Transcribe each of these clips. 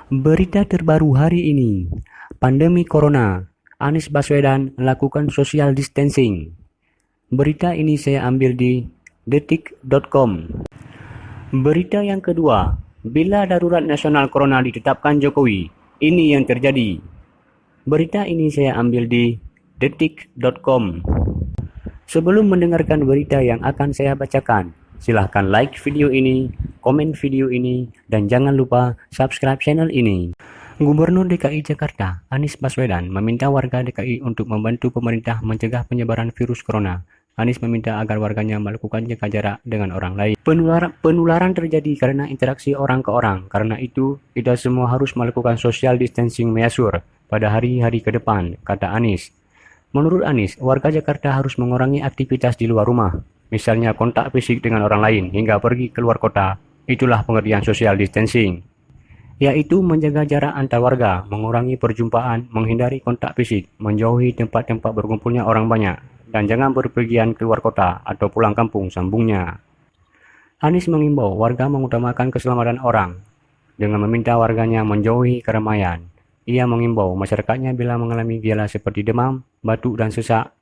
Berita terbaru hari ini, pandemi Corona, Anies Baswedan melakukan social distancing. Berita ini saya ambil di detik.com. Berita yang kedua, bila darurat nasional Corona ditetapkan Jokowi, ini yang terjadi. Berita ini saya ambil di detik.com. Sebelum mendengarkan berita yang akan saya bacakan, silahkan like video ini, komen video ini, dan jangan lupa subscribe channel ini. Gubernur DKI Jakarta, Anies Baswedan, meminta warga DKI untuk membantu pemerintah mencegah penyebaran virus corona. Anies meminta agar warganya melakukan jaga jarak dengan orang lain. Penularan terjadi karena interaksi orang ke orang. Karena itu, kita semua harus melakukan social distancing measure pada hari-hari ke depan, kata Anies. Menurut Anies, warga Jakarta harus mengurangi aktivitas di luar rumah, misalnya kontak fisik dengan orang lain hingga pergi keluar kota. Itulah pengertian social distancing, yaitu menjaga jarak antar warga, mengurangi perjumpaan, menghindari kontak fisik, menjauhi tempat-tempat berkumpulnya orang banyak, dan jangan berpergian keluar kota atau pulang kampung, sambungnya. Anies mengimbau warga mengutamakan keselamatan orang dengan meminta warganya menjauhi keramaian. Ia mengimbau masyarakatnya bila mengalami gejala seperti demam, batuk, dan sesak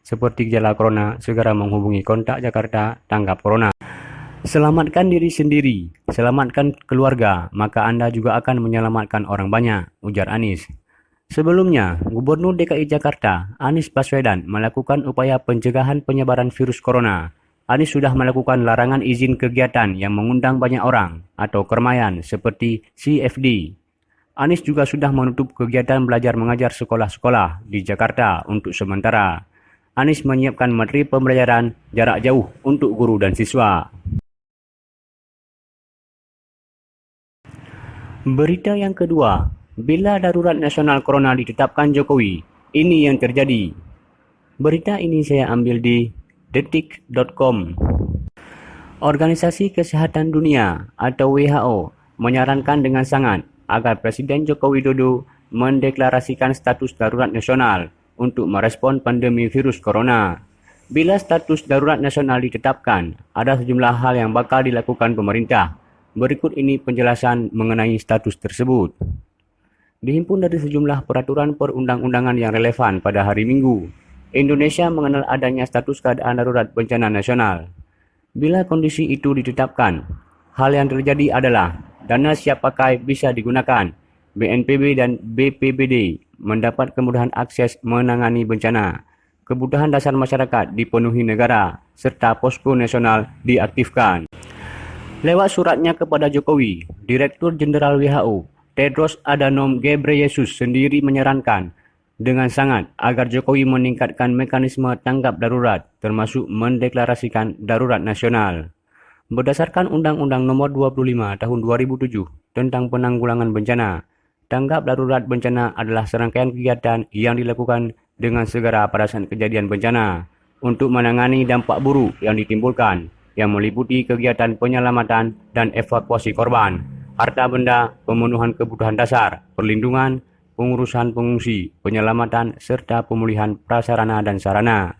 seperti gejala corona, segera menghubungi kontak Jakarta Tanggap Corona. Selamatkan diri sendiri, selamatkan keluarga, maka Anda juga akan menyelamatkan orang banyak, ujar Anies. Sebelumnya, Gubernur DKI Jakarta, Anies Baswedan, melakukan upaya pencegahan penyebaran virus corona. Anies sudah melakukan larangan izin kegiatan yang mengundang banyak orang atau keramaian seperti CFD. Anies juga sudah menutup kegiatan belajar mengajar sekolah-sekolah di Jakarta untuk sementara. Anies menyiapkan materi pembelajaran jarak jauh untuk guru dan siswa. Berita yang kedua, bila darurat nasional Corona ditetapkan Jokowi, ini yang terjadi. Berita ini saya ambil di detik.com. Organisasi Kesehatan Dunia atau WHO menyarankan dengan sangat agar Presiden Joko Widodo mendeklarasikan status darurat nasional untuk merespon pandemi virus corona. Bila status darurat nasional ditetapkan, ada sejumlah hal yang bakal dilakukan pemerintah. Berikut ini penjelasan mengenai status tersebut. Dihimpun dari sejumlah peraturan perundang-undangan yang relevan pada hari Minggu, Indonesia mengenal adanya status keadaan darurat bencana nasional. Bila kondisi itu ditetapkan, hal yang terjadi adalah dana siap pakai bisa digunakan. BNPB dan BPBD mendapat kemudahan akses menangani bencana. Kebutuhan dasar masyarakat dipenuhi negara, serta posko nasional diaktifkan. Lewat suratnya kepada Jokowi, Direktur Jenderal WHO, Tedros Adhanom Ghebreyesus sendiri menyarankan dengan sangat agar Jokowi meningkatkan mekanisme tanggap darurat, termasuk mendeklarasikan darurat nasional. Berdasarkan Undang-Undang Nomor 25 Tahun 2007 tentang Penanggulangan Bencana, tanggap darurat bencana adalah serangkaian kegiatan yang dilakukan dengan segera pada saat kejadian bencana untuk menangani dampak buruk yang ditimbulkan, yang meliputi kegiatan penyelamatan dan evakuasi korban, harta benda, pemenuhan kebutuhan dasar, perlindungan, pengurusan pengungsi, penyelamatan, serta pemulihan prasarana dan sarana.